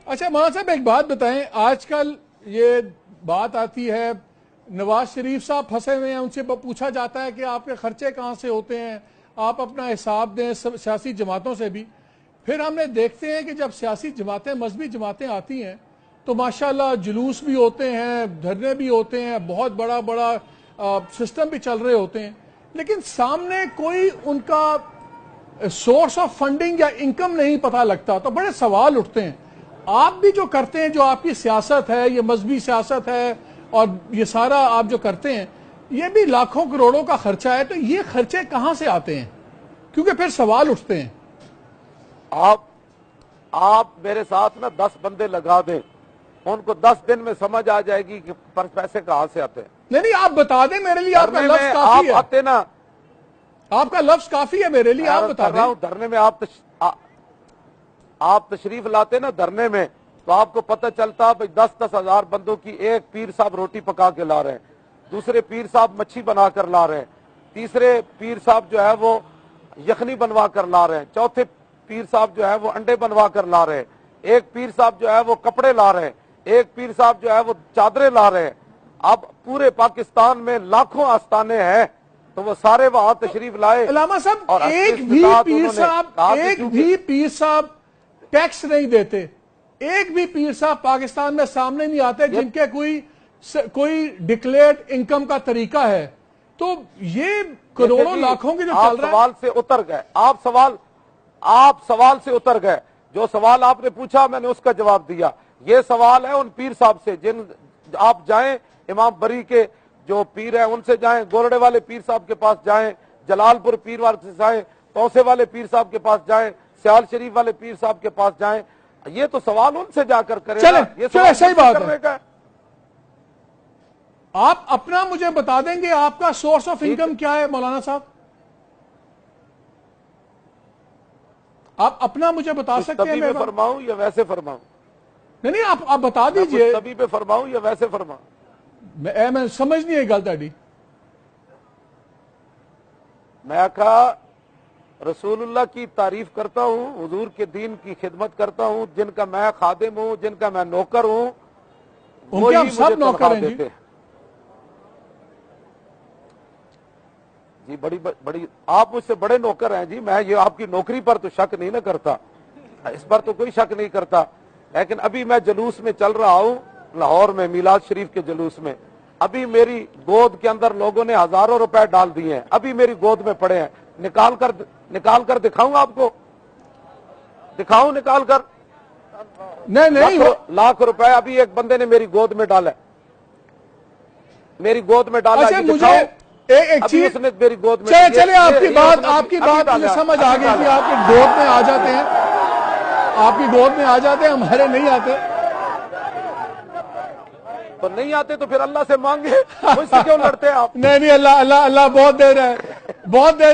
اچھا مولانا صاحب ایک بات بتائیں، آج کل یہ بات آتی ہے نواز شریف صاحب پھنسے ہوئے ہیں، ان سے پوچھا جاتا ہے کہ آپ کے خرچے کہاں سے ہوتے ہیں، آپ اپنا حساب دیں سیاسی جماعتوں سے بھی. پھر ہم نے دیکھتے ہیں کہ جب سیاسی جماعتیں مذہبی جماعتیں آتی ہیں تو ماشاءاللہ جلوس بھی ہوتے ہیں، دھرنے بھی ہوتے ہیں، بہت بڑا بڑا سسٹم بھی چل رہے ہوتے ہیں، لیکن سامنے کوئی ان کا سورس آف فنڈنگ یا انکم نہیں پتہ لگتا. تو بڑے سوال اٹھتے ہیں. آپ بھی جو کرتے ہیں، جو آپ کی سیاست ہے، یہ مذہبی سیاست ہے اور یہ سارا آپ جو کرتے ہیں، یہ بھی لاکھوں کروڑوں کا خرچہ ہے، تو یہ خرچے کہاں سے آتے ہیں؟ کیونکہ پھر سوال اٹھتے ہیں. آپ میرے ساتھ نا 10 بندے لگا دیں، ان کو 10 دن میں سمجھ آ جائے گی کہ پیسے کہاں سے آتے ہیں. نہیں آپ بتا دیں، میرے لیے آپ کا لفظ کافی ہے. آپ آتے نا، آپ کا لفظ کافی ہے میرے لیے، آپ بتا دیں. دھرنے میں آپ تشریف لاتے نا دھرنے میں، تو آپ کو پتہ چلتا 10 ہزار بندوں کی ایک پیر صاحب روٹی پکا کے لا رہے ہیں، دوسرے پیر صاحب مچھی بنا کر لا رہے ہیں، تیسرے پیر صاحب جو ہے وہ یخنی بنوا کر لا رہے ہیں، چوتھے پیر صاحب جو ہے وہ انڈے بنوا کر لا رہے ہیں، ایک پیر صاحب جو ہے وہ کپڑے لا رہے ہیں، ایک پیر صاحب جو ہے وہ چادریں لا رہے ہیں. اب پورے پاکستان میں لاکھوں آستانے ہیں، تو وہ سارے وہاں تشریف لائے. علامہ صاحب ایک بھی پیر صاحب ٹیکس نہیں دیتے، ایک بھی پیر صاحب پاکستان میں سامنے نہیں آتے جن کے کوئی ڈکلیئرڈ انکم کا طریقہ ہے. تو یہ کروڑوں لاکھوں کی جو چل رہا ہے. سوال سے اتر گئے، آپ سوال سے اتر گئے. جو سوال آپ نے پوچھا میں نے اس کا جواب دیا. یہ سوال ہے ان پیر صاحب سے، جن آپ جائیں امام بری کے جو پیر ہیں ان سے جائیں، گولڑے والے پیر صاحب کے پاس جائیں، جلال پور پیر والے سے جائیں، توسے والے پیر صاحب کے پاس جائیں، سیال شریف والے پیر صاحب کے پاس جائیں. یہ تو سوال ان سے جا کر کرے گا. یہ سوال صحیح بات ہے. آپ اپنا مجھے بتا دیں گے آپ کا سورس آف انکم کیا ہے مولانا صاحب؟ آپ اپنا مجھے بتا سکتے ہیں؟ میں فرماؤں یا ویسے فرماؤں؟ نہیں آپ بتا دیجئے. تبھی پہ فرماؤں یا ویسے فرماؤں؟ میں سمجھ نہیں آئی گل تاری. میں کہا رسول اللہ کی تعریف کرتا ہوں، حضور کے دین کی خدمت کرتا ہوں، جن کا میں خادم ہوں، جن کا میں نوکر ہوں، وہی ہم سب نوکر ہیں دیتے. جی بڑی آپ مجھ سے بڑے نوکر ہیں جی. میں یہ آپ کی نوکری پر تو شک نہیں نہ کرتا، اس پر تو کوئی شک نہیں کرتا. لیکن ابھی میں جلوس میں چل رہا ہوں لاہور میں، میلاد شریف کے جلوس میں. ابھی میری گود کے اندر لوگوں نے ہزاروں روپے ڈال دیے ہیں، ابھی میری گود میں پڑے ہیں. نکال کر دکھاؤں آپ کو؟ دکھاؤں نکال کر؟ نہیں لاکھ روپے ابھی ایک بندے نے میری گود میں ڈالا ہے، میری گود میں ڈالا. ایک چیز میری گود میں چلے آپ کی بات مجھے سمجھ آ گئی کہ آپ کی گود میں آ جاتے ہیں، آپ کی گود میں آ جاتے ہیں، ہمارے نہیں آتے. تو نہیں آتے تو پھر اللہ سے مانگے، مجھ سے کیوں لڑتے ہیں آپ؟ نہیں اللہ بہت دے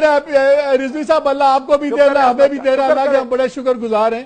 رہا ہے رضوی صاحب. اللہ آپ کو بھی دے رہا ہے، ہمیں بھی دے رہا ہے. اللہ کے ہم بڑے شکر گزار ہیں.